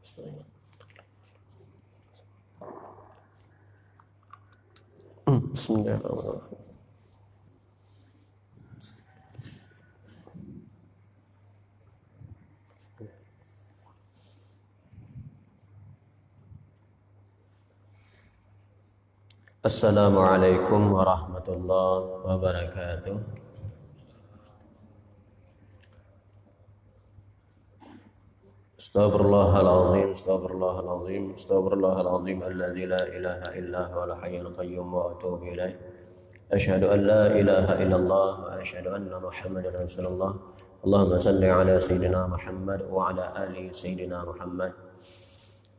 Bismillahirrahmanirrahim. Assalamualaikum warahmatullahi wabarakatuh. Astaghfirullahaladzim, astaghfirullahaladzim, astaghfirullahaladzim, alladzi la ilaha illa huwal hayyul qayyum wa atubu ilaih. Asyhadu an la ilaha illallah wa asyhadu anna Muhammadar Rasulullah. Allahumma salli ala sayyidina Muhammad wa ala ali sayyidina Muhammad.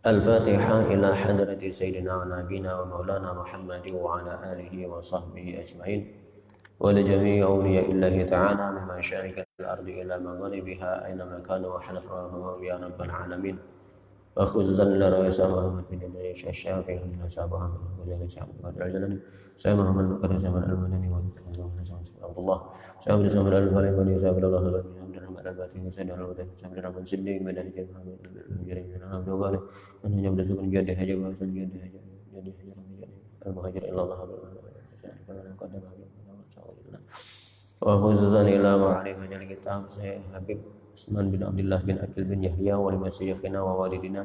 Al-Fatihah ila hadrati sayyidina nabina wa maulana Muhammad wa ala alihi wa sahbihi ajma'in. Wa li jami'i awliya'illahi ta'ala min masyarikil ardi ila magharibiha aina ma kanu wa halafahu ya rabbal alamin. Wa khususan la ra'isa Muhammad bin Indonesia Syafi'i wa sahabahu wa jalla jalla jalani. Saya Muhammad bin Zaman al-Madani wa Abdullah. Saya bin Zaman al-Falim wa Abdullah bin Muhammad al-Fatih Sayyidina al-Fatih Sayyidina Muhammad Siddiq bin Hajjaj Muhammad bin Abdullah man hajab dasukan jadi hajab wa jadi hajab al-muhajir ila Allah wa khususan ila ma'rifah jal kitab Syekh Habib Usman bin Abdullah bin Akil bin Yahya wa lima syekhina wa walidina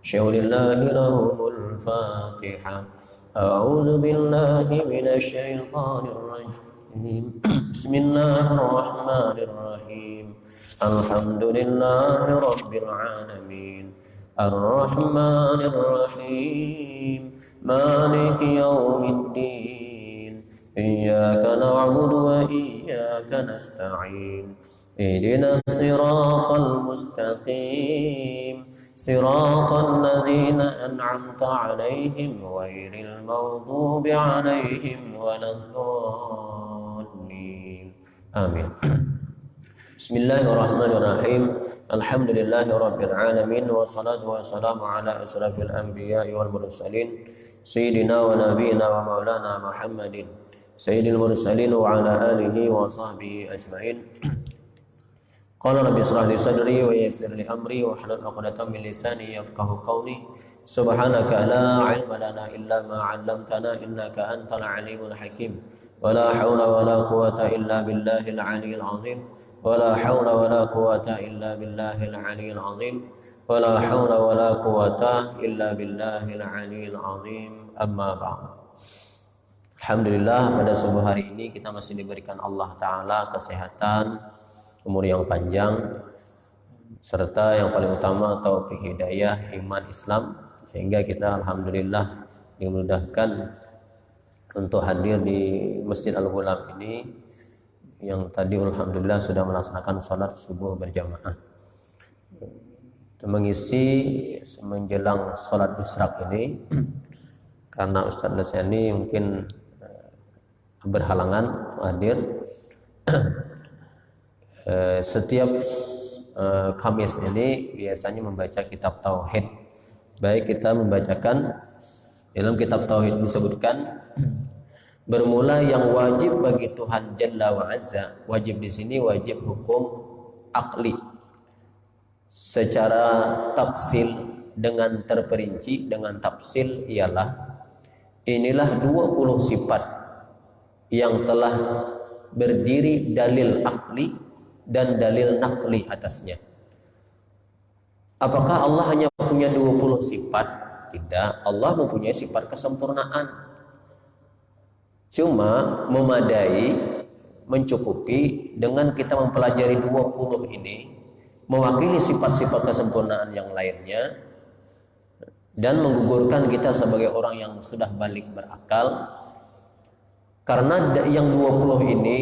syaulillahi lahumul Fatihah. A'udzu billahi minasy syaithanir rajim. Bismillahirrahmanirrahim. Alhamdulillahi rabbil alamin. Ar-Rahmanir Rahim. Maliki yaumiddin. Iyyaka na'budu wa iyyaka nasta'in. Ihdinas siratal mustaqim. Siratal ladzina an'amta 'alaihim ghairil maghdubi 'alaihim waladdallin. Amin. Bismillahirrahmanirrahim. Alhamdulillahi rabbil alamin wassalatu wassalamu ala asrafil anbiya'i wal mursalin sayyidina wa nabiyyina wa maulana Muhammadin sayyidil mursalin wa ala alihi wa sahbihi ajma'in. Qala rabbi shrah li sadri wa yassir li amri wa hlul 'uqdatam min lisani yafqahu qawli. Subhanaka la 'ilma lana illa ma 'allamtana innaka antal 'alimul hakim. Wa la haula wa la quwwata illa billahil 'aliyyil 'azim. ولا حول ولا قوة إلا بالله العلي العظيم ولا حول ولا قوة إلا بالله العلي العظيم أما بعد. Alhamdulillah, pada subuh hari ini kita masih diberikan Allah Ta'ala kesehatan, umur yang panjang, serta yang paling utama taufik hidayah, iman Islam, sehingga kita Alhamdulillah dimudahkan untuk hadir di Masjid Al-Ghulam ini yang tadi Alhamdulillah sudah melaksanakan sholat subuh berjamaah. Mengisi menjelang sholat isyraq ini karena Ustadz Nasyani mungkin berhalangan hadir. Setiap Kamis ini biasanya membaca kitab Tauhid. Baik, kita membacakan dalam kitab Tauhid disebutkan bermula yang wajib bagi Tuhan Jalla wa Azza. Wajib di sini wajib hukum akli secara tafsil dengan terperinci dengan tafsil ialah inilah 20 sifat yang telah berdiri dalil akli dan dalil nakli atasnya. Apakah Allah hanya punya 20 sifat? Tidak, Allah mempunyai sifat kesempurnaan. Cuma memadai, mencukupi dengan kita mempelajari 20 ini mewakili sifat-sifat kesempurnaan yang lainnya dan menggugurkan kita sebagai orang yang sudah balik berakal. Karena yang 20 ini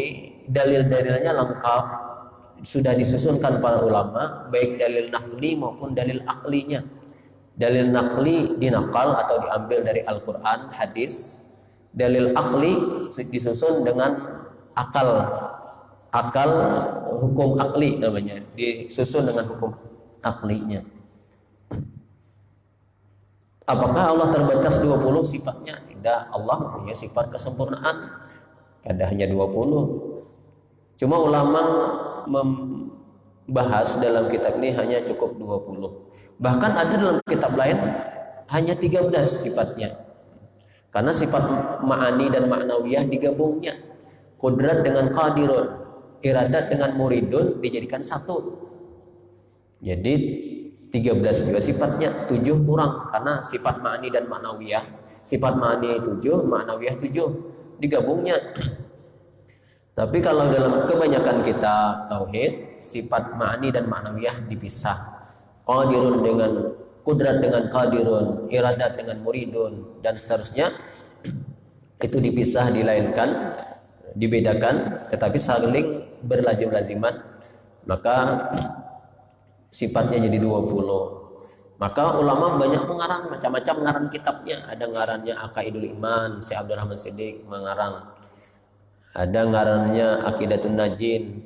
dalil-dalilnya lengkap, sudah disusunkan para ulama, baik dalil nakli maupun dalil aklinya. Dalil nakli dinakal atau diambil dari Al-Quran, hadis. Dalil akli disusun dengan akal hukum akli namanya, disusun dengan hukum aklinya. Apakah Allah terbatas 20 sifatnya? Tidak, Allah mempunyai sifat kesempurnaan. Tidak hanya 20. Cuma ulama membahas dalam kitab ini hanya cukup 20. Bahkan ada dalam kitab lain hanya 13 sifatnya. Karena sifat ma'ani dan ma'nawiyah digabungnya. Qudrat dengan qadirun, iradat dengan muridun dijadikan satu. Jadi 13 juga sifatnya, 7 kurang karena sifat ma'ani dan ma'nawiyah. Sifat ma'ani 7, ma'nawiyah 7 digabungnya. Tapi kalau dalam kebanyakan kitab tauhid, sifat ma'ani dan ma'nawiyah dipisah. Qadirun dengan qudrat dengan qadirun, iradat dengan muridun, dan seterusnya itu dipisah, dilainkan, dibedakan, tetapi saling berlazim-laziman. Maka sifatnya jadi 20. Maka ulama banyak mengarang macam-macam ngarang kitabnya. Ada ngarannya Aqaidul Iman, Syekh Abdul Rahman Siddiq mengarang. Ada ngarannya Aqidatul Najin,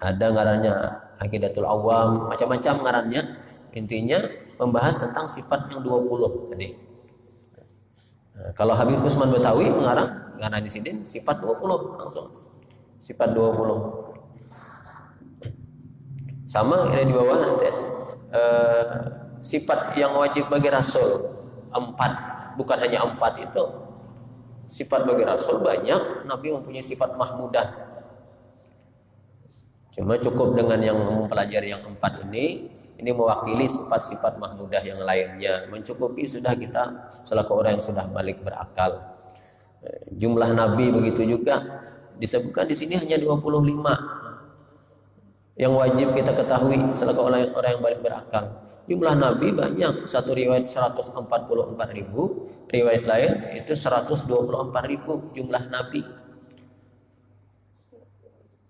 ada ngarannya Aqidatul Awam, macam-macam ngarannya. Intinya membahas tentang sifat yang 20 tadi. Nah, kalau Habib Usman Betawi mengarang di sini sifat 20 langsung. Sifat 20. Sama ada di bawah nanti ya. Sifat yang wajib bagi Rasul 4, bukan hanya 4 itu. Sifat bagi Rasul banyak. Nabi mempunyai sifat mahmudah. Cuma cukup dengan yang mempelajari yang 4 ini mewakili sifat-sifat mahmudah yang lainnya. Mencukupi sudah kita selaku orang yang sudah balik berakal. Jumlah Nabi begitu juga disebutkan di sini hanya 25 yang wajib kita ketahui selaku orang yang balik berakal. Jumlah Nabi banyak. Satu riwayat 144.000, riwayat lain itu 124.000 jumlah Nabi.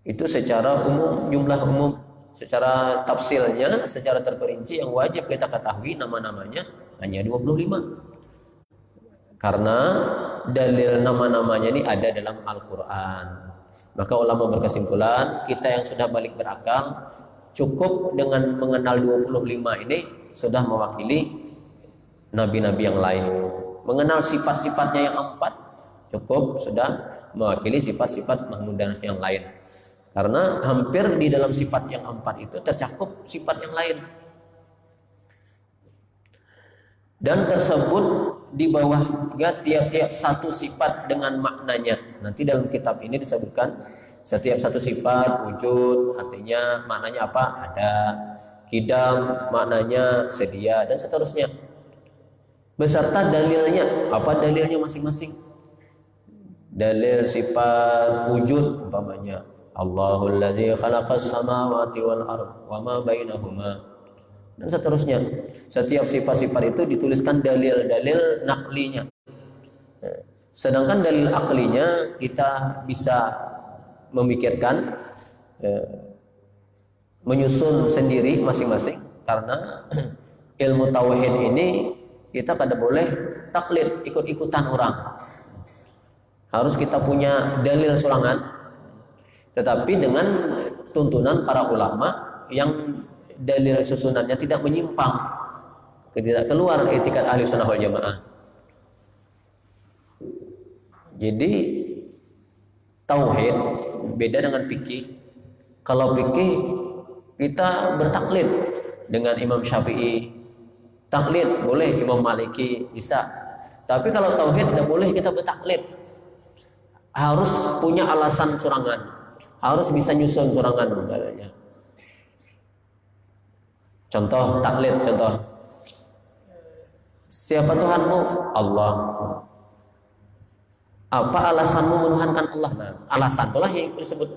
Itu secara umum, jumlah umum. Secara tafsilnya, secara terperinci yang wajib kita ketahui nama-namanya hanya 25. Karena dalil nama-namanya ini ada dalam Al-Quran. Maka ulama berkesimpulan, kita yang sudah balik berakal cukup dengan mengenal 25 ini sudah mewakili nabi-nabi yang lain. Mengenal sifat-sifatnya yang 4 cukup sudah mewakili sifat-sifat mahmudah yang lain. Karena hampir di dalam sifat yang 4 itu tercakup sifat yang lain. Dan tersebut di bawah juga tiap-tiap satu sifat dengan maknanya. Nanti dalam kitab ini disebutkan setiap satu sifat wujud, artinya maknanya apa? Ada. Qidam maknanya sedia, dan seterusnya. Beserta dalilnya. Apa dalilnya masing-masing? Dalil sifat wujud umpamanya Allahul ladzi khalaqas samawati wal ardh wa ma bainahuma, dan seterusnya. Setiap sifat-sifat itu dituliskan dalil-dalil naklinya. Sedangkan dalil aklinya kita bisa memikirkan, menyusun sendiri masing-masing. Karena ilmu tauhid ini kita kada boleh taklid, ikut-ikutan orang. Harus kita punya dalil sorangan, tetapi dengan tuntunan para ulama yang dalil susunannya tidak menyimpang, tidak keluar etikat ahli sunnah wal jamaah. Jadi tauhid beda dengan fikih. Kalau fikih kita bertaklid dengan Imam Syafi'i, taklid boleh, Imam Maliki bisa. Tapi kalau tauhid tidak boleh kita bertaklid. Harus punya alasan sorangan, harus bisa nyusun sorangan katanya. Contoh taklid, contoh. Siapa Tuhanmu? Allah. Apa alasanmu menuhankan Allah? Nah, alasan itulah yang disebut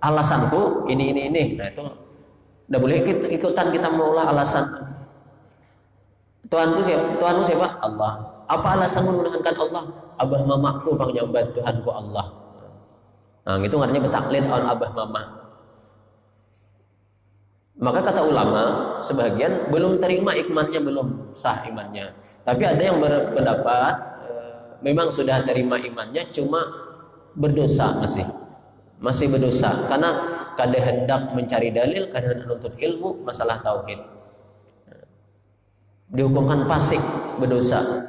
alasanku ini. Nah, itu tidak boleh ikutan kita maulah alasan. Tuhanmu siapa? Allah. Apa alasanmu menuhankan Allah? Abah mamaku bang nyambat Tuhanku Allah. Nah, itu artinya bertaklid on abah mama. Maka kata ulama sebagian belum terima imannya, belum sah imannya. Tapi ada yang berpendapat memang sudah terima imannya, cuma berdosa, masih berdosa karena kada hendak mencari dalil, kada hendak menuntut ilmu masalah tauhid. Dihukumkan fasik, berdosa.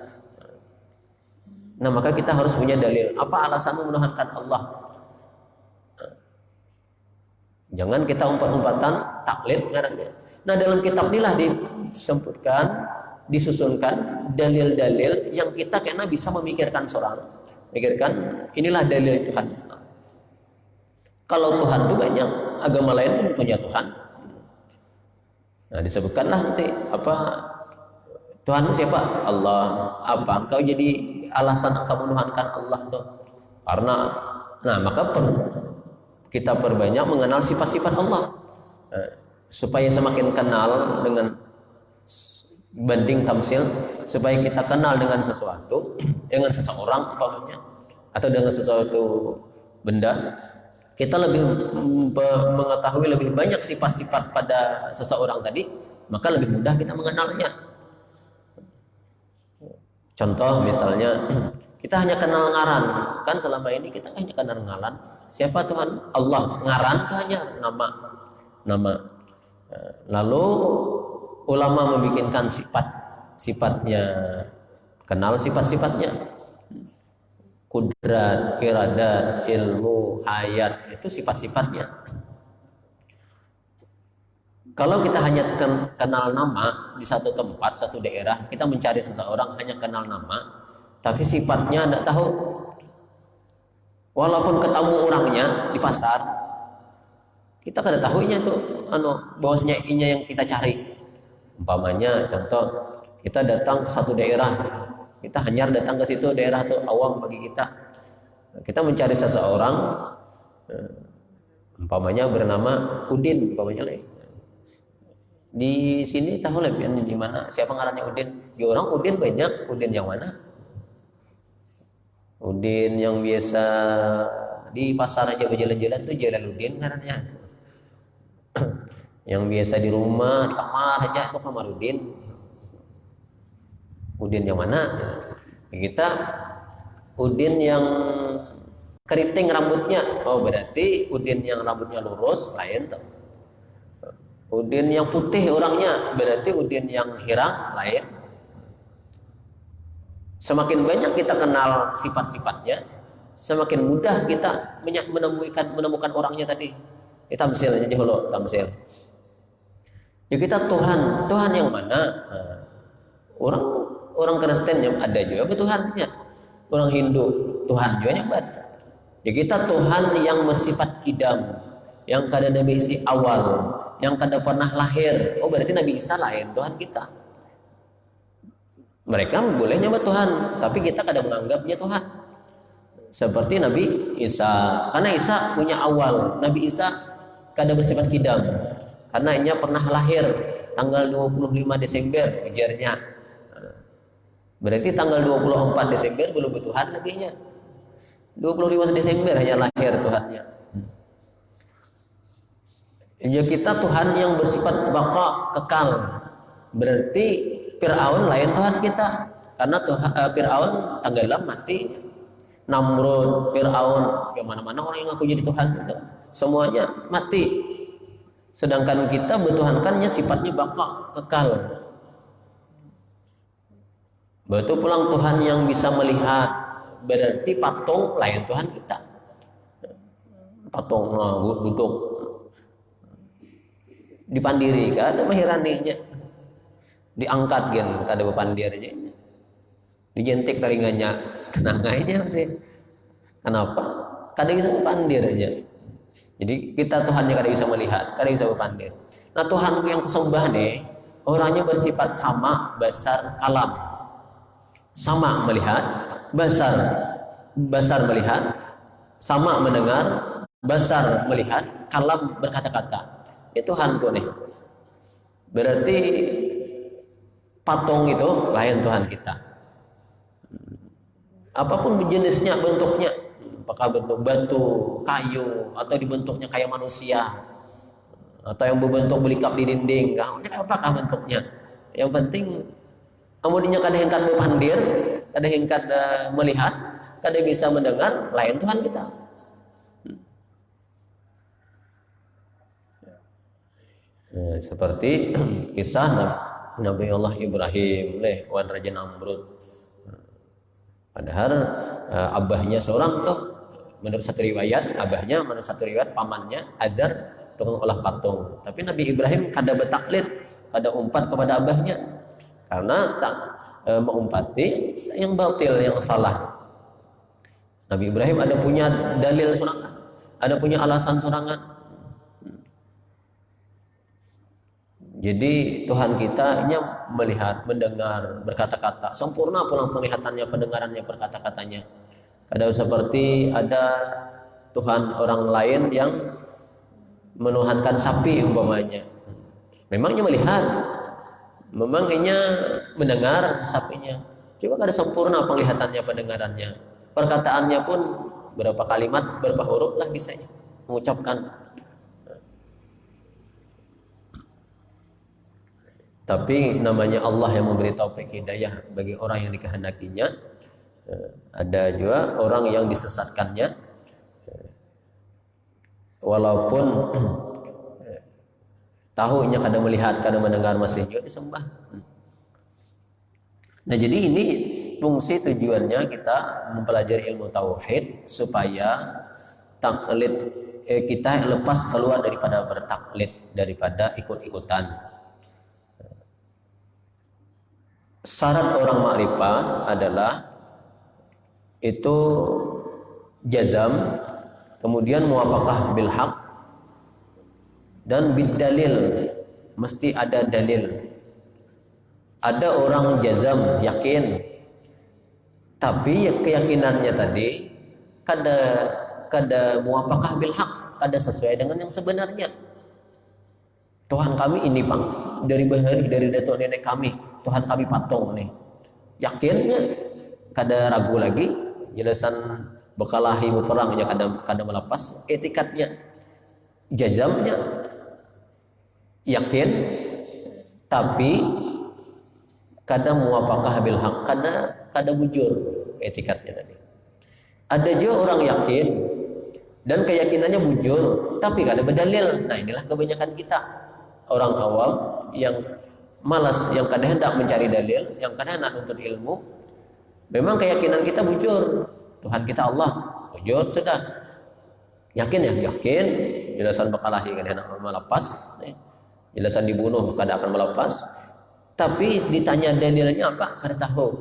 Nah, maka kita harus punya dalil. Apa alasanmu menuhankan Allah? Jangan kita umpat-umpatan taklid ngarannya. Nah, dalam kitab inilah disebutkan, disusunkan dalil-dalil yang kita kena bisa memikirkan inilah dalil Tuhan. Kalau Tuhan itu banyak, agama lain pun punya Tuhan. Nah, disebutkanlah nanti apa Tuhan siapa? Allah. Apa engkau jadi alasan engkau menuhankan Allah tuh? Karena maka kita perbanyak mengenal sifat-sifat Allah. Supaya semakin kenal dengan banding tamsil, supaya kita kenal dengan sesuatu, dengan seseorang umpamanya, atau dengan sesuatu benda, kita lebih mengetahui lebih banyak sifat-sifat pada seseorang tadi, maka lebih mudah kita mengenalnya. Contoh misalnya, kita hanya kenal ngaran, kan selama ini kita hanya kenal ngaran. Siapa Tuhan? Allah. Ngaran itu hanya nama. Lalu ulama membikinkan sifatnya, kenal sifat-sifatnya, kudrat, iradat, ilmu, hayat, itu sifat-sifatnya. Kalau kita hanya kenal nama di satu tempat, satu daerah, kita mencari seseorang hanya kenal nama, tapi sifatnya tidak tahu. Walaupun ketemu orangnya di pasar, kita kada tahunya tuh bahwasanya inya yang kita cari. Umpamanya contoh, kita datang ke satu daerah, kita hanya datang ke situ, daerah tuh awam bagi kita. Kita mencari seseorang, umpamanya bernama Udin, umpamanya di sini tahu lebih di mana siapa ngarannya Udin? Di orang Udin banyak. Udin yang mana? Udin yang biasa di pasar aja berjalan-jalan tuh Jalaluddin ngarannya. Yang biasa di rumah, di kamar aja itu Kamarudin. Udin yang mana? Kita Udin yang keriting rambutnya. Oh, berarti Udin yang rambutnya lurus lain tuh. Udin yang putih orangnya, berarti Udin yang hirang lain. Semakin banyak kita kenal sifat-sifatnya, semakin mudah kita menemukan orangnya tadi. Tamsil aja dulu, tamsil. Ya kita Tuhan yang mana? Orang Kristen yang ada juga Tuhannya. Orang Hindu Tuhan juga nyebat. Ya kita Tuhan yang bersifat kidam, yang kada Nabi Isa awal, yang kada pernah lahir. Oh, berarti Nabi Isa lain Tuhan kita. Mereka boleh nyebut Tuhan, tapi kita kada menganggapnya Tuhan. Seperti Nabi Isa, karena Isa punya awal. Nabi Isa kada bersifat kidam, karena ia pernah lahir tanggal 25 Desember ujarnya. Berarti tanggal 24 Desember belum bertuhan lagi nya. 25 Desember hanya lahir Tuhannya. Ya kita Tuhan yang bersifat baqa, kekal. Berarti Fir'aun lain Tuhan kita, karena Fir'aun tenggelam mati. Namrud, Fir'aun, yang mana-mana orang yang ngaku jadi Tuhan itu, semuanya mati. Sedangkan kita bertuhankannya sifatnya baqa, kekal. Betul pulang Tuhan yang bisa melihat, berarti patung lain Tuhan kita. Patung duduk dipandiri, kan ada mahiraninya. Diangkat gen, kada bepandirnya. Dijentik telinganya, tenangnya sih. Kenapa? Kada bisa bepandirnya. Jadi kita Tuhan yang kada bisa melihat, kada bisa berpandir. Nah Tuhan yang kusembah nih, orangnya bersifat sama, basar, kalam. Sama melihat, basar melihat, sama mendengar, basar melihat, kalam berkata-kata. Itu Tuhanku nih. Berarti patung itu lain Tuhan kita. Apapun jenisnya, bentuknya, apakah bentuk batu, kayu, atau dibentuknya kayak manusia, atau yang berbentuk belikap di dinding, apakah bentuknya? Yang penting kemudiannya kada hingkat berpandir, kada hingkat melihat, kada bisa mendengar, lain Tuhan kita. Seperti kisah Nabi Allah Ibrahim wan Raja Namrud. Padahal abahnya seorang tuh, menurut satu riwayat abahnya, menurut satu riwayat pamannya Azar tukang olah patung. Tapi Nabi Ibrahim kada betaklid, kada umpat kepada abahnya, karena tak mengumpati yang batil, yang salah. Nabi Ibrahim ada punya dalil sorangan, ada punya alasan sorangan. Jadi Tuhan kita ini melihat, mendengar, berkata-kata, sempurna pulang penglihatannya, pendengarannya, perkata-katanya. Kada seperti ada Tuhan orang lain yang menuhankan sapi umpamanya. Memangnya melihat, memangnya mendengar sapinya. Cuma kada sempurna penglihatannya, pendengarannya. Perkataannya pun berapa kalimat, berapa huruf lah bisa mengucapkan. Tapi namanya Allah yang memberi taufik hidayah bagi orang yang dikehendakinya. Ada juga orang yang disesatkannya, walaupun tahunya kadang melihat, kadang mendengar, masih juga disembah. Nah, jadi ini fungsi tujuannya kita mempelajari ilmu tauhid supaya taklid kita lepas keluar daripada bertaklid, daripada ikut-ikutan. Syarat orang ma'rifah adalah itu jazam, kemudian muwafaqah bil haq, dan bidalil, mesti ada dalil. Ada orang jazam, yakin, tapi keyakinannya tadi kada muwafaqah bil haq, kada sesuai dengan yang sebenarnya. Tuhan kami ini bang, dari bahari, dari datuk nenek kami, Tuhan kami patung nih. Yakinnya kada ragu lagi, jelasan bekalahi perangnya kada melepas etikatnya, jazamnya yakin, tapi kada muwafaqah bil haq, kada bujur etikatnya tadi. Ada juga orang yakin dan keyakinannya bujur, tapi kada berdalil. Nah, inilah kebanyakan kita orang awam yang malas, yang kada hendak mencari dalil, yang kada hendak nuntut ilmu. Memang keyakinan kita bujur, Tuhan kita Allah bujur sudah. Yakin ya, yakin. Jelasan bekalahi kada hendak melepas, jelasan dibunuh kada akan melepas. Tapi ditanya dalilnya apa, kada tahu.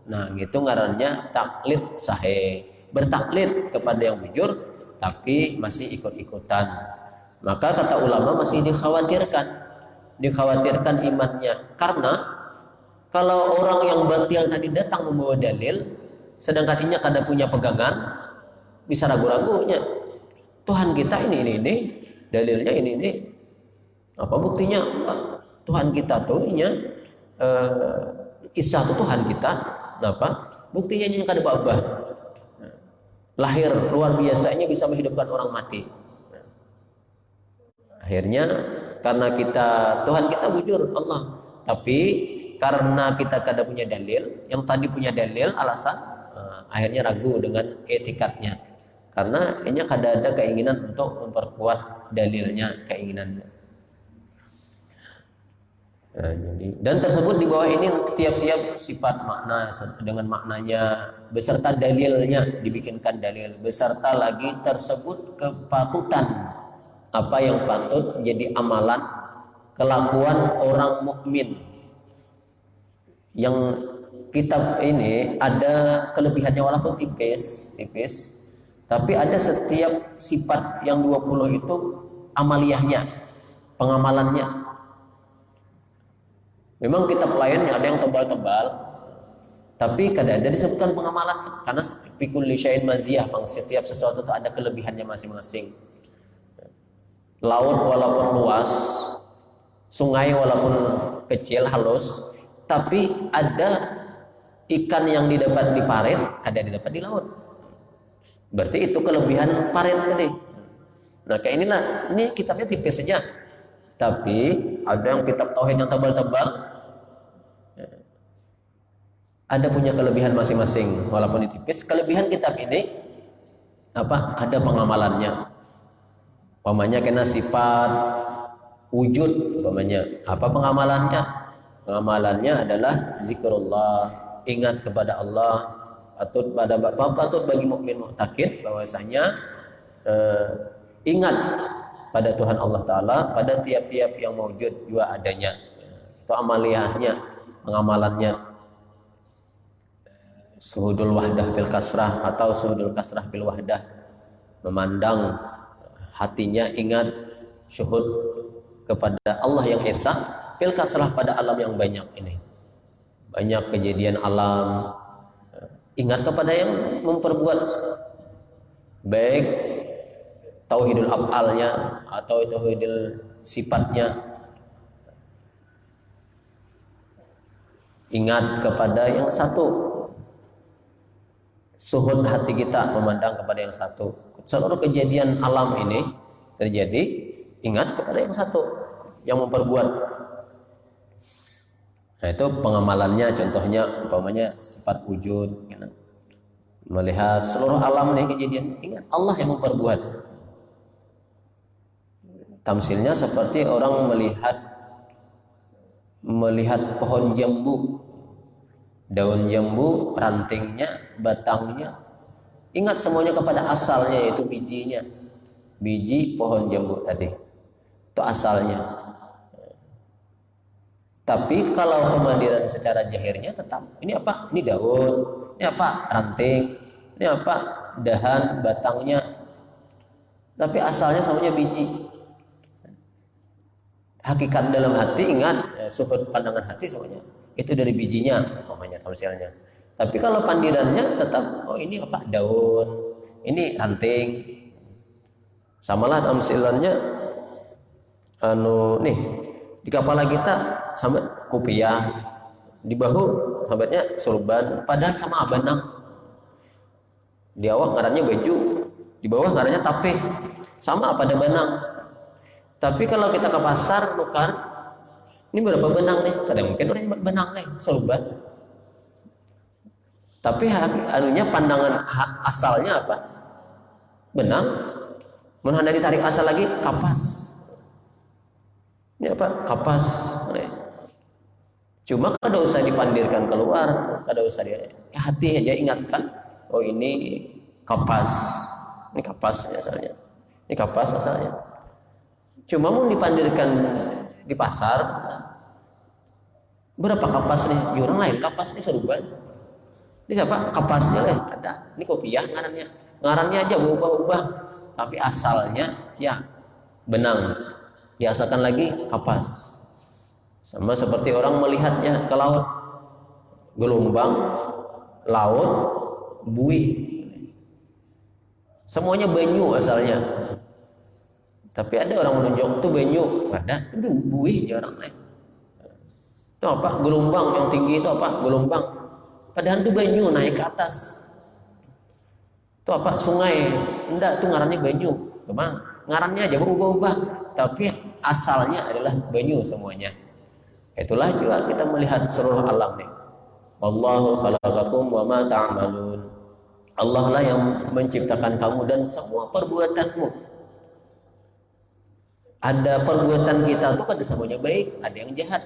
Nah, gitu ngarannya taklid sahih. Bertaklid kepada yang bujur tapi masih ikut-ikutan. Maka kata ulama masih dikhawatirkan imannya, karena kalau orang yang batil tadi datang membawa dalil, sedangkan inya kada punya pegangan, bisa ragu-ragunya. Tuhan kita ini, dalilnya ini. Apa buktinya? Tuhan kita tuh inya Isa tuh Tuhan kita. Apa? Buktinya inya kada babah. Lahir luar biasanya bisa menghidupkan orang mati. Akhirnya karena Tuhan kita bujur Allah, tapi karena kita kada punya dalil, yang tadi punya dalil alasan, akhirnya ragu dengan etikatnya, karena ini kada ada keinginan untuk memperkuat dalilnya, keinginannya. Nah, dan tersebut di bawah ini tiap-tiap sifat makna dengan maknanya beserta dalilnya, dibikinkan dalil beserta lagi tersebut kepatutan, apa yang patut jadi amalan kelakuan orang mukmin. Yang kitab ini ada kelebihannya walaupun tipis, tapi ada setiap sifat yang 20 itu amaliyahnya, pengamalannya. Memang kitab lain ada yang tebal-tebal, tapi kada ada disebutkan pengamalan, karena fikul syai'in maziyah, setiap sesuatu itu ada kelebihannya masing-masing. Laut walaupun luas, sungai walaupun kecil halus, tapi ada ikan yang didapat di parit, kada didapat di laut. Berarti itu kelebihan parit tadi. Nah, kayak inilah, ini kitabnya tipis saja, tapi ada yang kitab tauhid yang tebal-tebal, ada punya kelebihan masing-masing walaupun tipis. Kelebihan kitab ini apa? Ada pengamalannya. Umpamanya kena sifat wujud, umpamanya apa pengamalannya? Pengamalannya adalah zikrullah, ingat kepada Allah. Patut bagi mukmin mu'taqid bahwasanya ingat pada Tuhan Allah Ta'ala, pada tiap-tiap yang mewujud juga adanya. Itu amaliyahnya, pengamalannya. Suhudul wahdah bil kasrah atau suhudul kasrah bil wahdah, memandang hatinya ingat syuhud kepada Allah yang esa, bil kasrah pada alam yang banyak ini, banyak kejadian alam, ingat kepada yang memperbuat, baik tauhidul af'alnya atau tauhidul sifatnya, ingat kepada yang satu. Suhud hati kita memandang kepada yang satu. Seluruh kejadian alam ini terjadi, ingat kepada yang satu yang memperbuat. Nah, itu pengamalannya, contohnya umpamanya sifat wujud, melihat seluruh alam nih kejadian, ingat Allah yang memperbuat. Tamsilnya seperti orang melihat pohon jambu, daun jambu, rantingnya, batangnya, ingat semuanya kepada asalnya, yaitu bijinya, biji pohon jambu tadi, itu asalnya. Tapi kalau pemandiran secara jahirnya tetap, ini apa? Ini daun, ini apa? Ranting, ini apa? Dahan, batangnya, tapi asalnya semuanya biji. Hakikat dalam hati, ingat, suhud pandangan hati semuanya itu dari bijinya, namanya tamsilnya. Tapi kalau pandirannya tetap, oh ini apa? Daun, ini ranting. Samalah tamsilannya, nih di kepala kita sambat kopiah, di bahu sambatnya sorban, padahal sama benang. Di awak ngarannya baju, di bawah ngarannya tape, sama pada benang. Tapi kalau kita ke pasar nukar, ini berapa benang nih? Kadang mungkin orang benang nih, sorban. Tapi anunya pandangan asalnya apa? Benang. Mun hendak ditarik asal lagi, kapas. Ini apa? Kapas. Cuma kada usah dipandirkan keluar, kada usah hati aja ingatkan, oh ini kapas. Ini kapas asalnya. Ini kapas asalnya. Cuma mau dipandirkan di pasar, berapa kapas nih? Di orang lain kapas ini sorban. Ini siapa? Kapasnya lah ada. Ini kopiah ngarannya aja berubah-ubah, tapi asalnya ya benang. Diasalkan lagi kapas. Sama seperti orang melihatnya ke laut, gelombang, laut, buih, semuanya banyu asalnya. Tapi ada orang menunjuk tuh banyu, ada itu buih ya orang lain. Itu apa? Gelombang yang tinggi itu apa? Gelombang. Padahal itu banyu naik ke atas. Itu apa? Sungai. Enggak, itu ngarannya banyu. Cuma ngarannya aja berubah-ubah, tapi asalnya adalah banyu semuanya. Itulah juga kita melihat seluruh alam nih. Wallahu khalaqakum wa ma ta'malun. Allah lah yang menciptakan kamu dan semua perbuatanmu. Ada perbuatan kita tuh kada semuanya baik, ada yang jahat.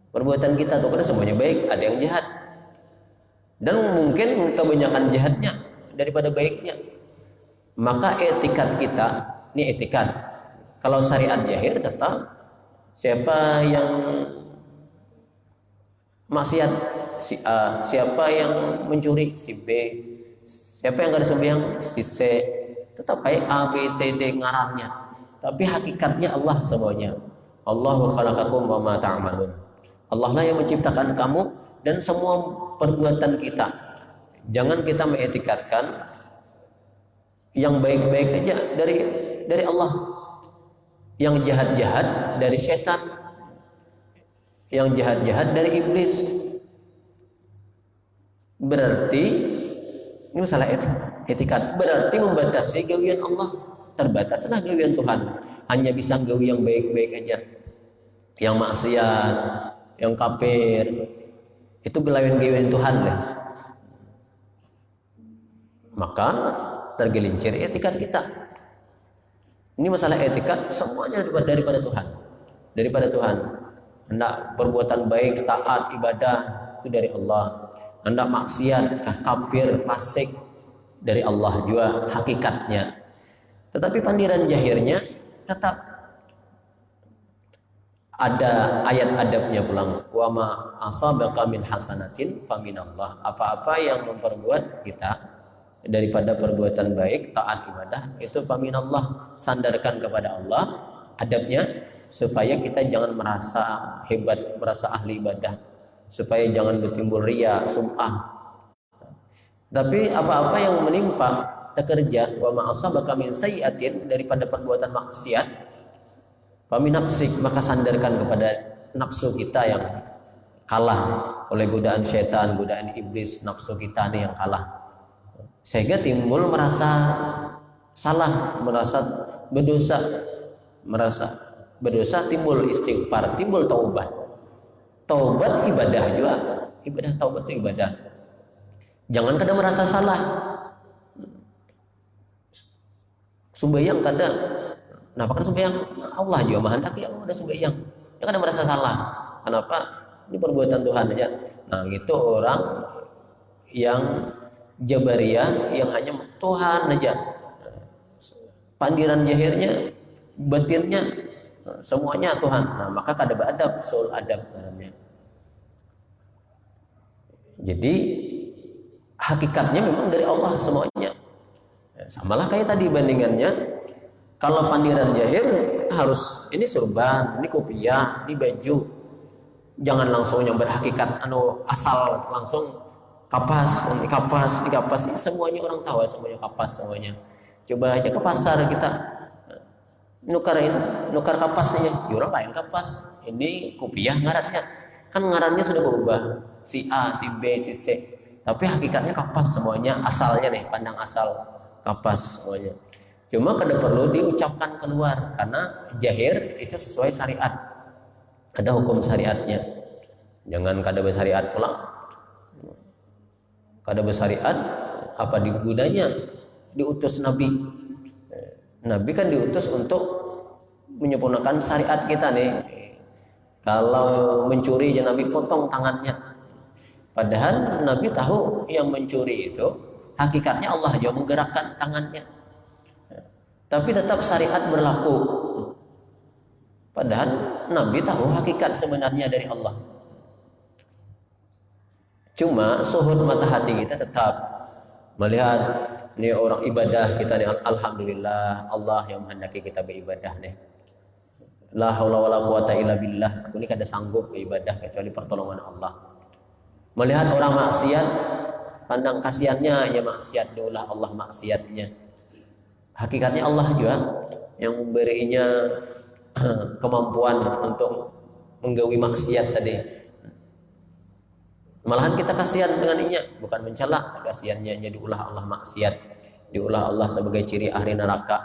Perbuatan kita tuh kada semuanya baik, ada yang jahat. Dan mungkin kebanyakan jahatnya daripada baiknya. Maka etikat kita, ini etikat. Kalau syariat zahir tetap siapa yang maksiat si A, siapa yang mencuri si B, siapa yang kada sembahyang si C, tetap kayak A, B, C, D ngarannya. Tapi hakikatnya Allah semuanya. Allahu khalaqakum wa ma ta'malun. Allah lah yang menciptakan kamu dan semua perbuatan kita. Jangan kita mengetikatkan yang baik-baik aja dari Allah, yang jahat-jahat dari setan, yang jahat-jahat dari iblis. Berarti ini masalah etikat. Berarti membatasi gawian Allah. Terbataslah gawian Tuhan, hanya bisa gawi yang baik-baik aja. Yang maksiat, yang kafir, itu gawian Tuhan lah. Maka tergelincir etikat kita. Ini masalah etikat semuanya daripada Tuhan. Daripada Tuhan. Hendak perbuatan baik, taat, ibadah itu dari Allah. Hendak maksiat, kafir, fasik dari Allah juga hakikatnya. Tetapi pandiran jahirnya tetap ada ayat adabnya pulang. Wa ma asabaka min hasanatin faminallah. Apa-apa yang memperbuat kita daripada perbuatan baik, taat ibadah, itu faminallah, sandarkan kepada Allah. Adabnya supaya kita jangan merasa hebat, merasa ahli ibadah, supaya jangan bertimbul riya, sum'ah. Tapi apa-apa yang menimpa terkerja, wa ma asabaka min sayyi'atin, daripada perbuatan maksiat, famin nafsik, maka sandarkan kepada nafsu kita yang kalah oleh godaan setan, godaan iblis. Nafsu kita nih yang kalah, sehingga timbul merasa salah, merasa berdosa, timbul istighfar, timbul taubat. Taubat ibadah juga, ibadah taubat itu ibadah. Jangan kada merasa salah. Sumbayang kada, kenapa kan sumbayang? Allah juga menghendaki Allah udah sumbayang. Ya kada merasa salah. Kenapa? Ini perbuatan Tuhan aja. Nah, itu orang yang Jabariyah, yang hanya Tuhan aja. Pandiran jahirnya, batinnya, semuanya Tuhan. Nah, maka kada beradab, soul adab namanya. Jadi hakikatnya memang dari Allah semuanya. Samalah kayak tadi bandingannya. Kalau pandiran jahir harus ini surban, ini kopiah, ini baju. Jangan langsung yang berhakikat asal langsung kapas, ini kapas, ini kapas. Ini semuanya orang tahu, semuanya kapas semuanya. Coba aja ke pasar kita nukar kapasnya, orang lain kapas. Ini kopiah ngarannya. Kan ngarannya sudah berubah. Si A, si B, si C. Tapi hakikatnya kapas semuanya, asalnya nih, pandang asal kapas semuanya. Cuma kada perlu diucapkan keluar, karena jahir itu sesuai syariat, ada hukum syariatnya. Jangan kada bersyariat pulang, kada bersyariat apa gunanya diutus Nabi. Nabi kan diutus untuk menyempurnakan syariat kita nih. Kalau mencuri ya Nabi potong tangannya. Padahal Nabi tahu yang mencuri itu hakikatnya Allah aja menggerakkan tangannya. Tapi tetap syariat berlaku. Padahal Nabi tahu hakikat sebenarnya dari Allah. Cuma suhud mata hati kita tetap melihat ini orang ibadah kita nih, alhamdulillah Allah yang menghendaki kita beribadah nih. La haula wala quwata illa billah. Aku ini kada sanggup beribadah kecuali pertolongan Allah. Melihat orang maksiat, pandang kasihannya aja maksiat, diulah Allah maksiatnya. Hakikatnya Allah juga yang memberinya kemampuan untuk menggawi maksiat tadi. Malahan kita kasihan dengan inya, bukan mencela, kasihannya jadi diulah Allah maksiat, diulah Allah sebagai ciri ahli neraka.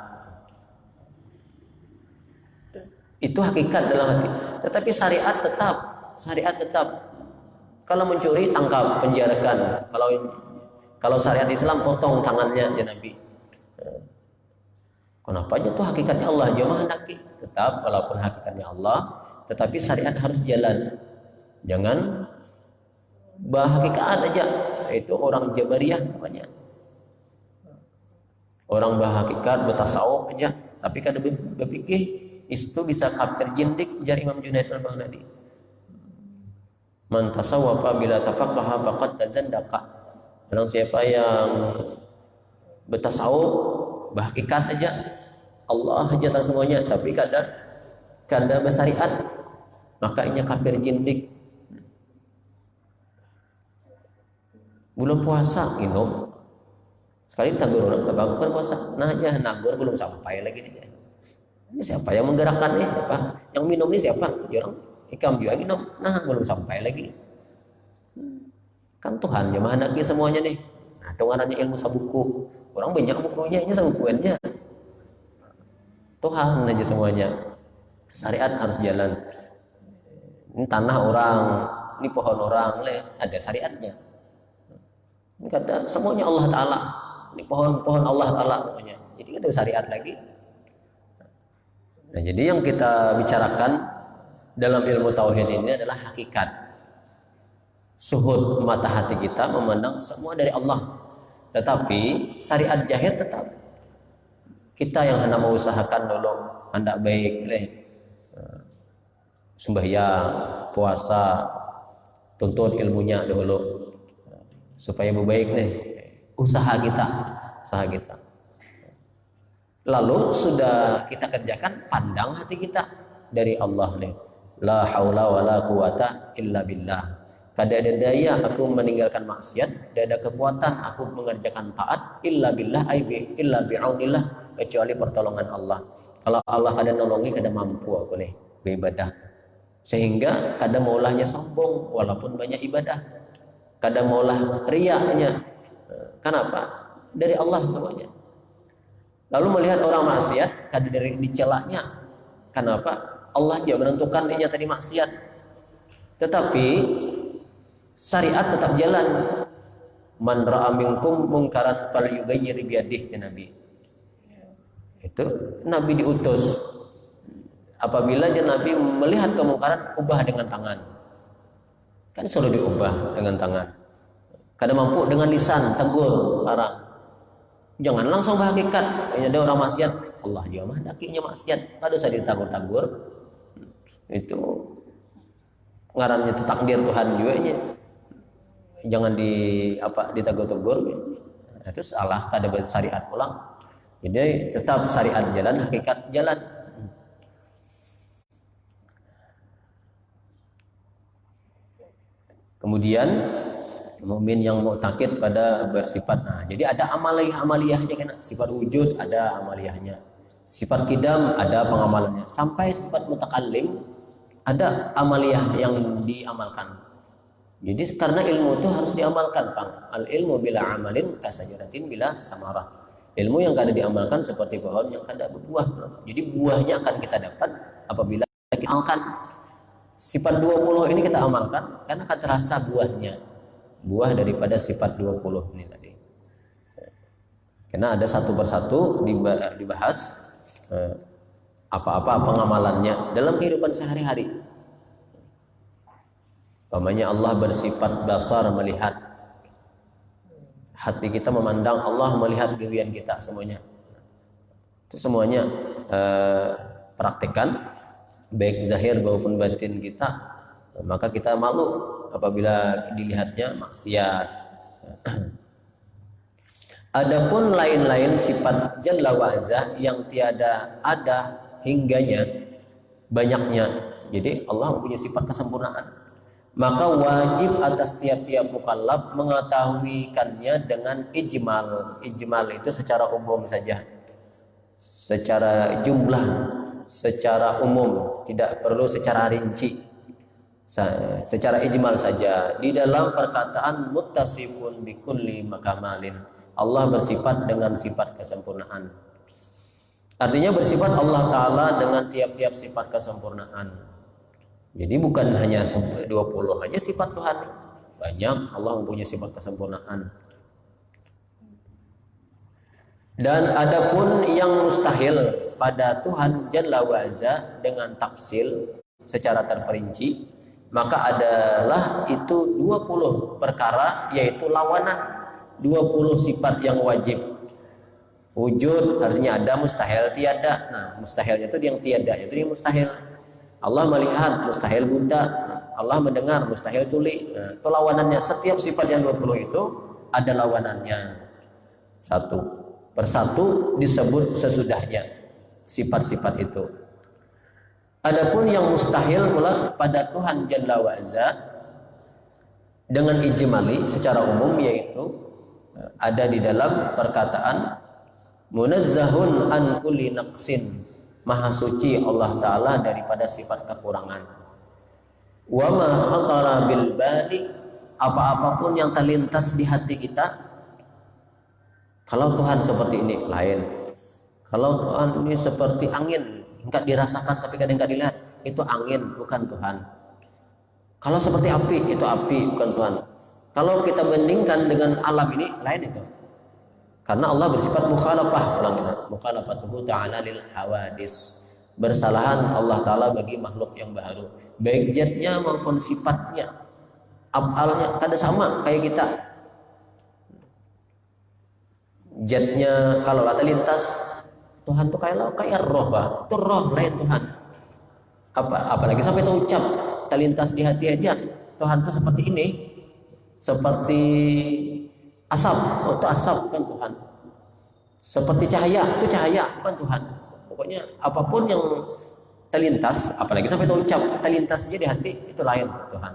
Itu hakikat dalam hati. Tetapi syariat tetap. Kalau mencuri tangkap, penjarakan. Kalau syariat Islam potong tangannya ya Nabi. Kenapa aja tuh hakikatnya Allah aja menghendaki. Tetap walaupun hakikatnya Allah, tetapi syariat harus jalan. Jangan bahakikat aja. Itu orang Jabariyah namanya. Orang bahakikat bertasawuf aja, tapi kada berpikir itu bisa kafir jindik, ujar Imam Junaid al-Baghdadi. Man tasawwafa bila tafaqqaha faqad tazandaqa. Orang siapa yang bertasawuf bahakikat aja, Allah aja tak semuanya, tapi kada bersyariat, makanya kafir jindik. Belum puasa minum sekali ditanggur orang tak bagus puasa, nah aja nanggur belum sampai lagi nih. Ini siapa yang menggerakkan nih? Apa yang minum ini siapa? Orang ikam juga minum, nah belum sampai lagi. Kan Tuhan yang menghendaki semuanya nih. Nah, itu ngarannya ilmu sabuku. Orang banyak bukunya, ini sabukuannya. Tuhan aja semuanya. Syariat harus jalan. Ini tanah orang, ini pohon orang, ada syariatnya. Ini kata semuanya Allah Ta'ala. Ini pohon Allah Ta'ala semuanya. Jadi ada syariat lagi. Nah, jadi yang kita bicarakan dalam ilmu tauhid ini adalah hakikat. Suhud mata hati kita memandang semua dari Allah. Tetapi syariat jahir tetap. Kita yang hendak mengusahakan dulu hendak baik leh. Sembahyang, puasa, tuntut ilmunya dulu supaya baik nih usaha kita. Lalu sudah kita kerjakan, pandang hati kita dari Allah nih. La haula wala quwata illa billah. Kada ada daya aku meninggalkan maksiat, tidak ada kekuatan aku mengerjakan taat illa billah illa bi'aunillah, kecuali pertolongan Allah. Kalau Allah kada nolongi, kada mampu aku nih beribadah. Sehingga kada maulahnya sombong walaupun banyak ibadah. Kada maulah riaknya. Kenapa? Dari Allah semuanya. Lalu melihat orang maksiat, kada dari dicelaknya. Kenapa? Allah dia menentukan dia tadi maksiat. Tetapi syariat tetap jalan. Man ra'a minkum munkaran falyughayyir bi yadihi, Nabi. Itu Nabi diutus. Apabila Nabi melihat kemungkaran, ubah dengan tangan. Kan suruh diubah dengan tangan. Kada mampu dengan lisan, tegur, larang. Jangan langsung berhakikat. Ada orang maksiat, Allah dia mah dakinya maksiat. Kada usah ditagur-tagur. Itu ngarannya itu takdir Tuhan juga nya. Jangan ditagur-tagur. Itu salah, kada syariat pulang. Jadi tetap syariat jalan, hakikat jalan. Kemudian mukmin yang mu'taqid pada bersifat, jadi ada amaliyahnya kan, sifat wujud ada amaliyahnya, sifat qidam ada pengamalannya, sampai sifat mutakallim ada amaliyah yang diamalkan. Jadi karena ilmu itu harus diamalkan, Bang. Al ilmu bila amalin kasajaratin bila samarah. Ilmu yang kada diamalkan seperti pohon yang kada berbuah. Jadi buahnya akan kita dapat apabila kita amalkan. Sifat 20 ini kita amalkan karena akan terasa buahnya. Buah daripada sifat 20 ini tadi. Karena ada satu persatu dibahas apa-apa pengamalannya dalam kehidupan sehari-hari. Umpamanya Allah bersifat basar, melihat. Hati kita memandang, Allah melihat gewian kita semuanya. Itu semuanya praktekkan, baik zahir maupun batin kita, maka kita malu apabila dilihatnya maksiat. Adapun lain-lain sifat Jalla wa Azza yang tiada ada hingganya, banyaknya. Jadi Allah mempunyai sifat kesempurnaan. Maka wajib atas tiap-tiap mukallaf mengetahuikannya dengan ijmal. Ijmal itu secara umum saja, secara jumlah, secara umum, tidak perlu secara rinci, secara ijmal saja. Di dalam perkataan muttasifun bikulli makamalin, Allah bersifat dengan sifat kesempurnaan. Artinya bersifat Allah Ta'ala dengan tiap-tiap sifat kesempurnaan. Jadi bukan hanya 20 aja sifat Tuhan, banyak. Allah mempunyai sifat kesempurnaan. Dan adapun yang mustahil pada Tuhan Jalla wa Azza dengan tafsil secara terperinci, maka adalah itu 20 perkara, yaitu lawanan 20 sifat yang wajib. Wujud artinya ada, mustahil tiada. Nah, mustahilnya itu yang tiada, itu yang mustahil. Allah melihat, mustahil buta. Allah mendengar, mustahil tuli. Nah, itu lawanannya. Setiap sifat yang 20 itu ada lawanannya. Satu persatu disebut sesudahnya sifat-sifat itu. Adapun yang mustahil pula pada Tuhan Jalla wa Azza dengan ijmali secara umum, yaitu ada di dalam perkataan munazzahun an kulli naqsin, maha suci Allah Ta'ala daripada sifat kekurangan. Wa ma khatara bil bali, apa-apapun yang terlintas di hati kita. Kalau Tuhan seperti ini, lain. Kalau Tuhan ini seperti angin, enggak dirasakan tapi kadang enggak dilihat, itu angin, bukan Tuhan. Kalau seperti api, itu api, bukan Tuhan. Kalau kita bandingkan dengan alam ini, lain itu. Karena Allah bersifat mukhalafah, mukhalafatuhu ta'ala lil hawadis. Bersalahan Allah Ta'ala bagi makhluk yang baru, baik zatnya maupun sifatnya, af'alnya, kada sama kayak kita. Zatnya kalau lata lintas, Tuhan tuh kayak roh, Pak. Itu roh lain Tuhan. Apalagi sampai terucap terlintas di hati aja. Tuhan tuh seperti ini, seperti asap. Oh, itu asap kan Tuhan. Seperti cahaya, itu cahaya bukan Tuhan. Pokoknya apapun yang terlintas, apalagi sampai terucap terlintas aja di hati, itu lain Tuhan.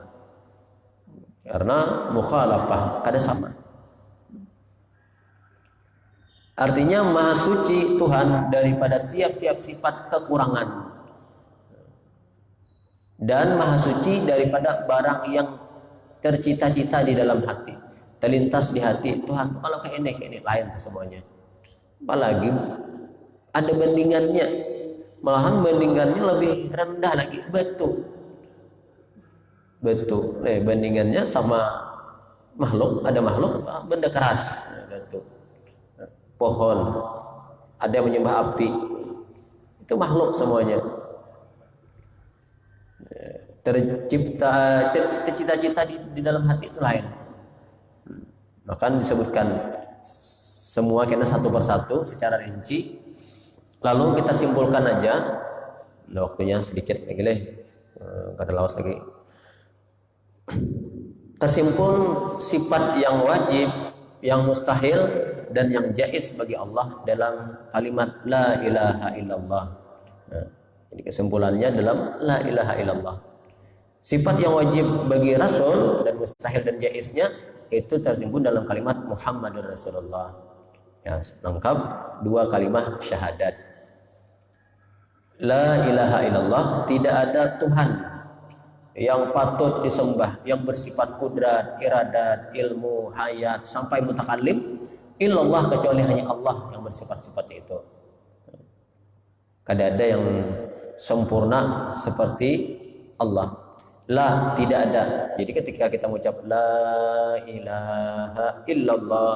Karena mukhalafah, kada sama. Artinya maha suci Tuhan daripada tiap-tiap sifat kekurangan, dan maha suci daripada barang yang tercita-cita di dalam hati, terlintas di hati. Tuhan kalau kayak ini lain semuanya. Apalagi ada bandingannya, malahan bandingannya lebih rendah lagi. Betul bandingannya sama makhluk, ada makhluk benda keras, betul. Pohon, ada yang menyembah api, itu makhluk semuanya. Tercita-cita di dalam hati itu lain. Maka disebutkan semua kena satu persatu secara rinci. Lalu kita simpulkan aja. Nah, waktunya sedikit lagi deh, gak ada lawas lagi. Tersimpul sifat yang wajib, yang mustahil, dan yang jaiz bagi Allah dalam kalimat la ilaha illallah. Nah, ini kesimpulannya dalam la ilaha illallah. Sifat yang wajib bagi Rasul dan mustahil dan jaiznya itu tersimpul dalam kalimat Muhammadur Rasulullah. Ya, lengkap dua kalimat syahadat. La ilaha illallah, tidak ada Tuhan yang patut disembah, yang bersifat kudrat, iradat, ilmu, hayat, sampai mutakallim, illallah, kecuali hanya Allah yang bersifat-sifat itu. Kada ada yang sempurna seperti Allah. La, tidak ada. Jadi ketika kita mengucap la ilaha illallah,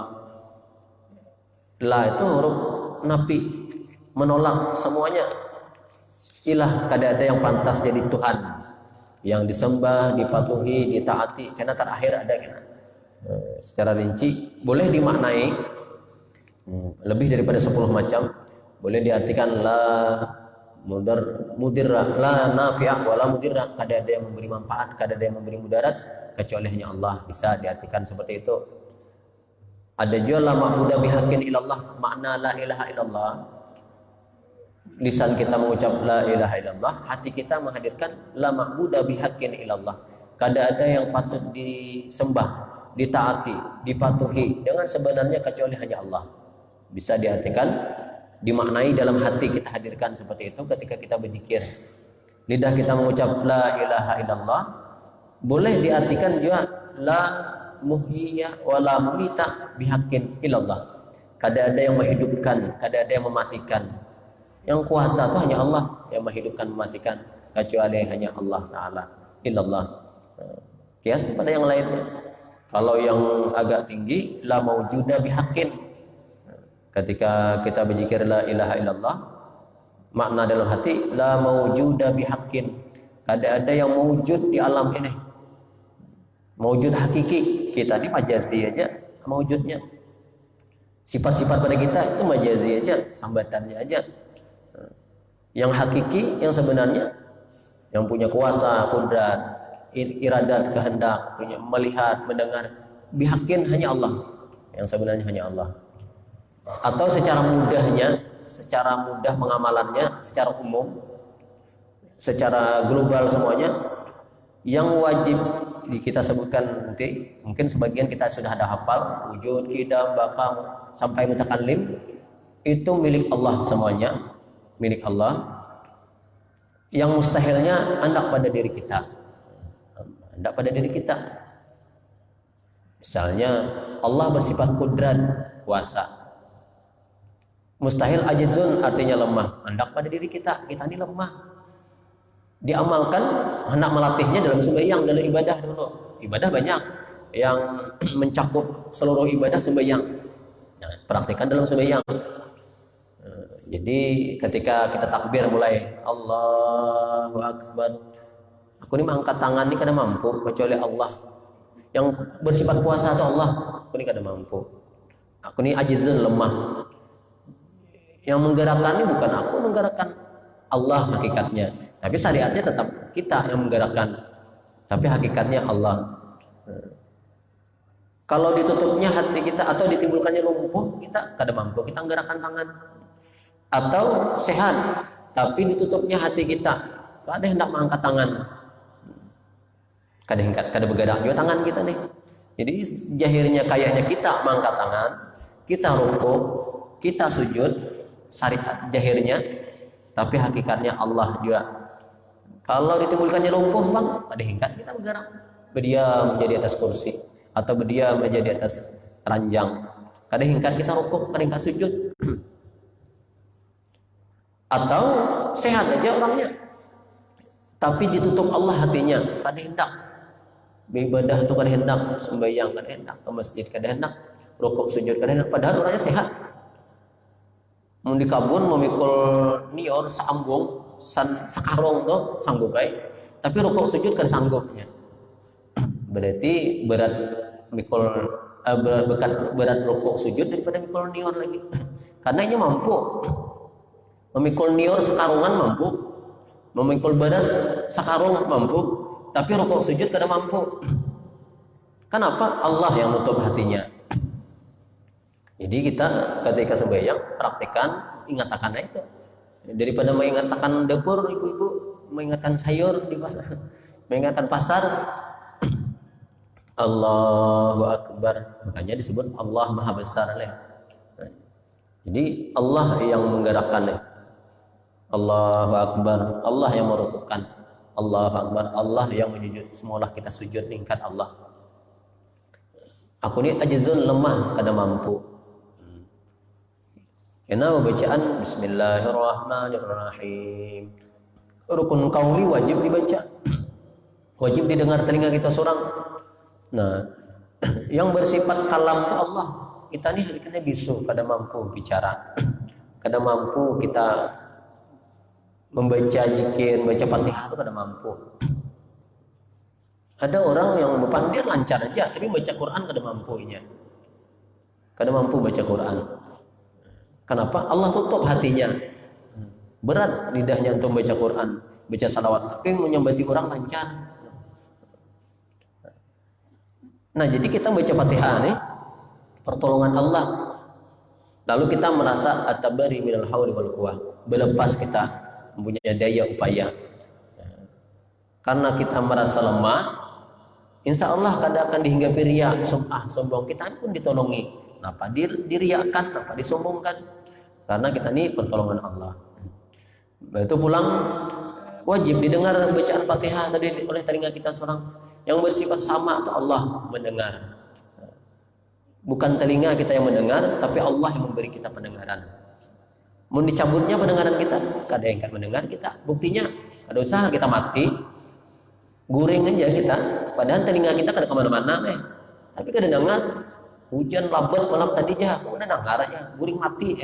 la itu huruf nafi, menolak semuanya. Ilah, kada ada yang pantas jadi Tuhan, yang disembah, dipatuhi, ditaati. Karena terakhir ada kena. Secara rinci boleh dimaknai lebih daripada 10 macam. Boleh diartikan la mudirrah, la nafi'ah wala mudirrah. Kada ada yang memberi manfaat, kada ada yang memberi mudarat kecuali hanya Allah. Bisa diartikan seperti itu. Ada juga la ma'budu bihaqqin illallah, makna la ilaha illallah. Lisan kita mengucap la ilaha illallah, hati kita menghadirkan la ma'budu bihaqqin illallah. Kada ada yang patut disembah, ditaati, dipatuhi dengan sebenarnya kecuali hanya Allah. Bisa diartikan, dimaknai dalam hati kita hadirkan seperti itu ketika kita berzikir. Lidah kita mengucap la ilaha illallah, boleh diartikan juga la muhyiya wala mumita bihaqqin illallah. Kada ada yang menghidupkan, kada ada yang mematikan. Yang kuasa itu hanya Allah yang menghidupkan, mematikan, kecuali hanya Allah Ta'ala, illallah. Kias kepada yang lainnya. Kalau yang agak tinggi, la maujuda bihaqqin. Ketika kita berzikir la ilaha illallah, makna dalam hati la maujuda bihaqqin. Kada ada yang mewujud di alam ini. Mewujud hakiki. Kita ini majazi aja mewujudnya. Sifat-sifat pada kita itu majazi aja, sambatannya aja. Yang hakiki, yang sebenarnya, yang punya kuasa, kudrat, iradat, kehendak, punya melihat, mendengar, bihaqqin hanya Allah. Yang sebenarnya hanya Allah. Atau secara mudahnya, secara mudah pengamalannya, secara umum, secara global semuanya, yang wajib kita sebutkan nanti, mungkin sebagian kita sudah ada hafal, wujud, qidam, baqa, sampai mutakallim, itu milik Allah semuanya, milik Allah. Yang mustahilnya hendak pada diri kita, hendak pada diri kita. Misalnya Allah bersifat kudrat, kuasa. Mustahil ajizun artinya lemah, hendak pada diri kita, kita ini lemah. Diamalkan, hendak melatihnya dalam sembahyang, dalam ibadah dulu. Ibadah banyak yang mencakup seluruh ibadah sembahyang. Nah, praktikkan dalam sembahyang. Jadi ketika kita takbir mulai Allahu Akbar, aku ini mengangkat tangan ini kada mampu kecuali Allah. Yang bersifat kuasa itu Allah. Aku ini kada mampu. Aku ini ajizun, lemah. Yang menggerakkan ini bukan aku, menggerakkan Allah hakikatnya. Tapi syariatnya tetap kita yang menggerakkan. Tapi hakikatnya Allah. Kalau ditutupnya hati kita atau ditimbulkannya lumpuh, kita kada mampu kita menggerakkan tangan. Atau sehat, tapi ditutupnya hati kita, kada hendak mengangkat tangan. Kada bergerak juga tangan kita nih. Jadi jahirnya kayaknya kita mengangkat tangan, kita rukuk, kita sujud, syariat jahirnya, tapi hakikatnya Allah juga. Kalau ditimbulkannya lumpuh bang, kada hingkat kita bergerak, berdiam menjadi atas kursi atau berdiam menjadi atas ranjang. Kada hingkat kita rukuk, kada hingkat sujud. Atau sehat aja orangnya, tapi ditutup Allah hatinya, kada hendak beribadah itu, kada hendak sembahyang, kada hendak ke masjid, kada hendak rukuk sujud, kada hendak, padahal orangnya sehat. Mau di kabun memikul nior saambung sakarong tuh sanggup baik, tapi rukuk sujud kada sanggupnya. Berarti berat mikul berat rukuk sujud daripada mikul nior lagi. Karena ini mampu memikul nior sekarungan mampu, memikul beras sakarung mampu, tapi rukuk sujud kada mampu. Kenapa? Allah yang nutup hatinya. Jadi kita ketika sembahyang praktikan ingatakan itu. Daripada mengatakan dapur ibu-ibu, mengingatkan sayur di pasar, mengingatkan pasar. Allahu Akbar, makanya disebut Allah Maha Besar. Jadi Allah yang menggerakkan. Allahu Akbar, Allah yang merukukkan. Allahu Akbar, Allah yang menyujud. Semualah kita sujud ningkat Allah. Aku ni ajizun, lemah, kada mampu. Karena bacaan Bismillahirrahmanirrahim rukun qauli wajib dibaca, wajib didengar telinga kita seorang. Nah, yang bersifat kalam itu Allah. Kita ni hakikatnya bisu, kada mampu bicara, kada mampu kita membaca zikir, membaca Fatihah itu kada mampu. Ada orang yang pandai lancar aja, tapi baca Quran kada mampunya, kada mampu baca Quran. Kenapa? Allah tutup hatinya. Berat lidahnya untuk baca Quran, baca salawat, tapi menyambati orang lancar. Nah, jadi kita baca Fatihah nih, pertolongan Allah. Lalu kita merasa at-tabari minal hauli wal quwwah, berlepas kita mempunyai daya upaya. Karena kita merasa lemah, insya Allah kadang akan dihinggapi riya, sum'ah, sombong. Kita pun ditolongi. Kenapa diriakan, kenapa disombongkan? Karena kita ini pertolongan Allah. Itu pulang wajib didengar bacaan Fatihah tadi oleh telinga kita seorang yang bersifat sama atau Allah mendengar. Bukan telinga kita yang mendengar, tapi Allah yang memberi kita pendengaran. Mau dicabutnya pendengaran kita, kada yang mendengar kita. Buktinya, ada usaha kita mati, guring aja kita. Padahal telinga kita kada kemana-mana tapi kada dengar. Hujan labat malam tadi aja, aku udah dengar aja, guring mati.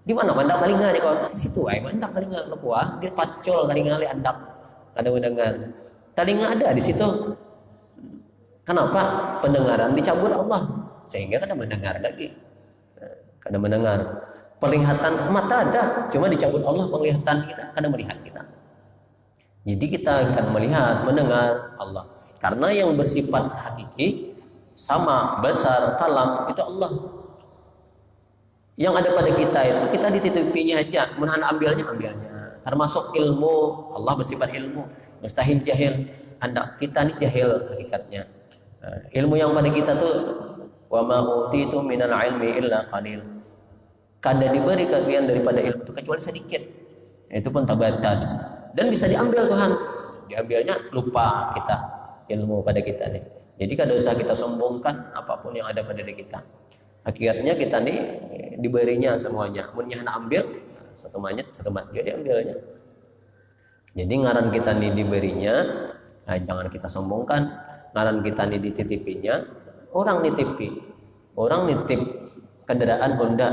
Di mana mandang telinga dia kawan? Situ mandang telinga lepuah, dia pacol telinga le andap. Kada mendengar. Telinga ada di situ. Kenapa? Pendengaran dicabut Allah sehingga kada mendengar lagi. Kada mendengar. Penglihatan mata ada, cuma dicabut Allah penglihatan kita, kada melihat kita. Jadi kita akan melihat, mendengar Allah. Karena yang bersifat hakiki sama, besar, kalam itu Allah. Yang ada pada kita itu kita dititipinya aja, menahan ambilnya. Termasuk ilmu, Allah bersifat ilmu, mustahil jahil. Anda kita ini jahil hakikatnya. Ilmu yang pada kita tuh wa ma utitu minal ilmi illa qalil. Kada diberi kalian daripada ilmu itu kecuali sedikit. Itu pun terbatas dan bisa diambil Tuhan. Diambilnya lupa kita ilmu pada kita nih. Jadi kada usah kita sombongkan apapun yang ada pada diri kita. Hakikatnya kita nih diberinya semuanya. Munnya hendak ambil satu manyet dia diambilnya. Jadi ngaran kita nih diberinya, jangan kita sombongkan. Ngaran kita nih dititipinya, orang nitipi. Orang nitip kendaraan Honda.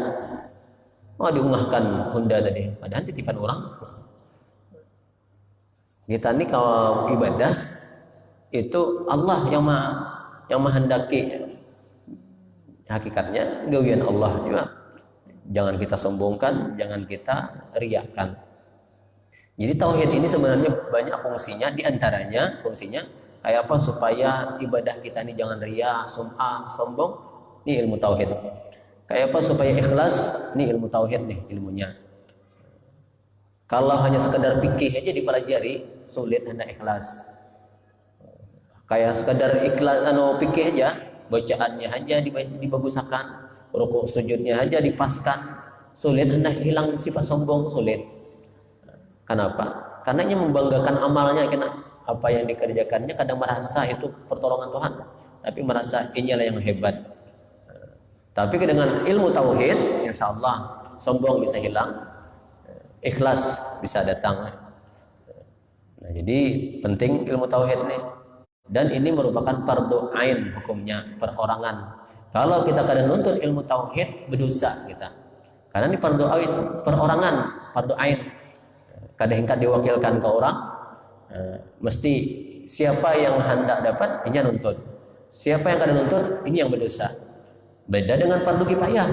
Diunggahkan Honda tadi, padahal titipan orang. Kita nih kalau ibadah itu Allah yang menghendaki. Hakikatnya gawian Allah juga. Jangan kita sombongkan, jangan kita riakan. Jadi tauhid ini sebenarnya banyak fungsinya, diantaranya fungsinya kayak apa supaya ibadah kita ini jangan ria, sum'ah, sombong. Ini ilmu tauhid. Kayak apa supaya ikhlas? Ini ilmu tauhid nih ilmunya. Kalau hanya sekedar fikih aja dipelajari, sulit hendak ikhlas. Kayak sekedar ikhlas fikih aja, bacaannya aja dibaguskan, rukuk sujudnya aja dipaskan, sulit hendak hilang sifat sombong, sulit. Kenapa? Karena ini membanggakan amalnya, kena apa yang dikerjakannya kadang merasa itu pertolongan Tuhan, tapi merasa inilah yang hebat. Tapi dengan ilmu tauhid, insya Allah sombong bisa hilang, ikhlas bisa datang. Nah, jadi penting ilmu tauhid nih. Dan ini merupakan fardu ain hukumnya, perorangan. Kalau kita kadang nuntut ilmu tauhid, berdosa kita. Karena ini fardu ain, perorangan, fardu ain. Kadang-kadang diwakilkan ke orang, mesti siapa yang hendak dapat, ini yang nuntut. Siapa yang kadang nuntut, ini yang berdosa. Beda dengan fardu kifayah.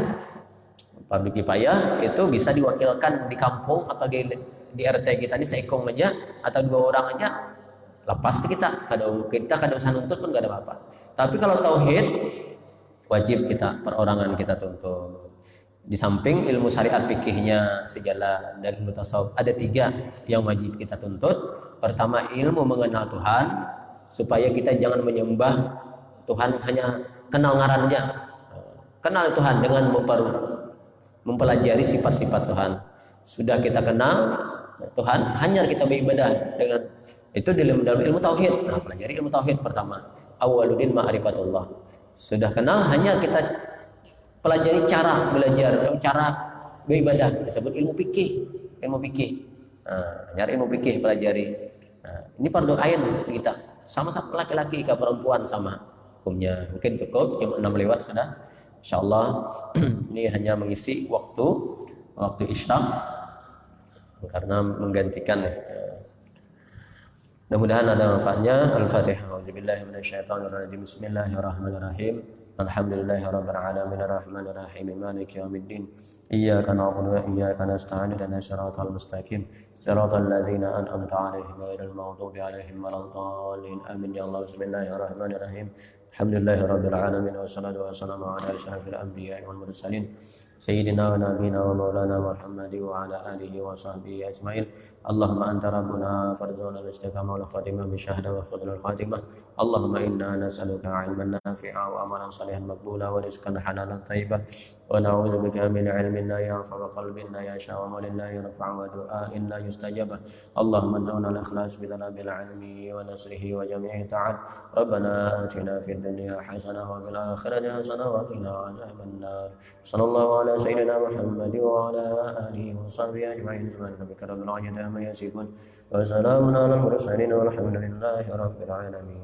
Fardu kifayah itu bisa diwakilkan di kampung atau di RT kita ini seekong aja atau 2 orang aja, lepas kita kada usah nuntut pun gak ada apa-apa. Tapi kalau tauhid wajib kita perorangan kita tuntut. Di samping ilmu syariat fikihnya sejalan dan ilmu tasawuf, ada 3 yang wajib kita tuntut. Pertama, ilmu mengenal Tuhan, supaya kita jangan menyembah Tuhan hanya kenal ngaran aja. Kenal Tuhan dengan mempelajari sifat-sifat Tuhan. Sudah kita kenal Tuhan, hanya kita beribadah dengan itu dalam ilmu tauhid. Nah, pelajari ilmu tauhid pertama. Awwaluddin ma'rifatullah. Sudah kenal, hanya kita pelajari cara belajar, cara beribadah, disebut ilmu fikih. Nyari ilmu fikih pelajari. Nah, ini fardu ain kita. Sama-sama laki-laki ke perempuan sama hukumnya. Mungkin cukup jam 6 lewat sudah. Insyaallah ini hanya mengisi waktu isyraq karena menggantikan. Mudah-mudahan ada manfaatnya. Al-Fatihah. Auzubillahi minasyaitonirrajim. Bismillahirrahmanirrahim. Alhamdulillahirabbil alamin arrahmanir rahim maliki yaumiddin. Iyyaka na'budu wa iyyaka nasta'in ihdinas siratal mustaqim siratal ladzina an'amta 'alaihim ghairil maghdubi 'alaihim waladdallin. Amin ya Allah. Bismillahirrahmanirrahim. Alhamdulillahirabbil alamin wassalatu wassalamu ala asyrafil anbiya'i wal mursalin sayyidina wa nabiyina wa maulana Muhammadi wa ala alihi wa sahbihi ajmain. Allahumma anta rabbuna farzuqna al-istiqamah wal khatimah bi syahada wa fadlul khatimah. Allahumma inna nas'aluka 'ilman nafi'a wa amalan salihan maqbula wa rizqan halalan thayyiban wa na'udzu bika min 'ilmin la yanfa' wa qalbin la yasha' wa amalin la yarfa' wa du'a'in la yustajab. Allahumma arzuqna al-ikhlas bi talabil 'ilmi wa nasrihi wa jami'i ta'at. Rabbana atina fid dunya hasanah wa fil akhirati hasanah wa qina 'adzaban nar. Sallallahu ala sayyidina Muhammad wa ala alihi wa sahbihi ajma'in. Subhana rabbika rabbil izzati amma yasifun wa salamun alal mursalin walhamdulillahi rabbil alamin.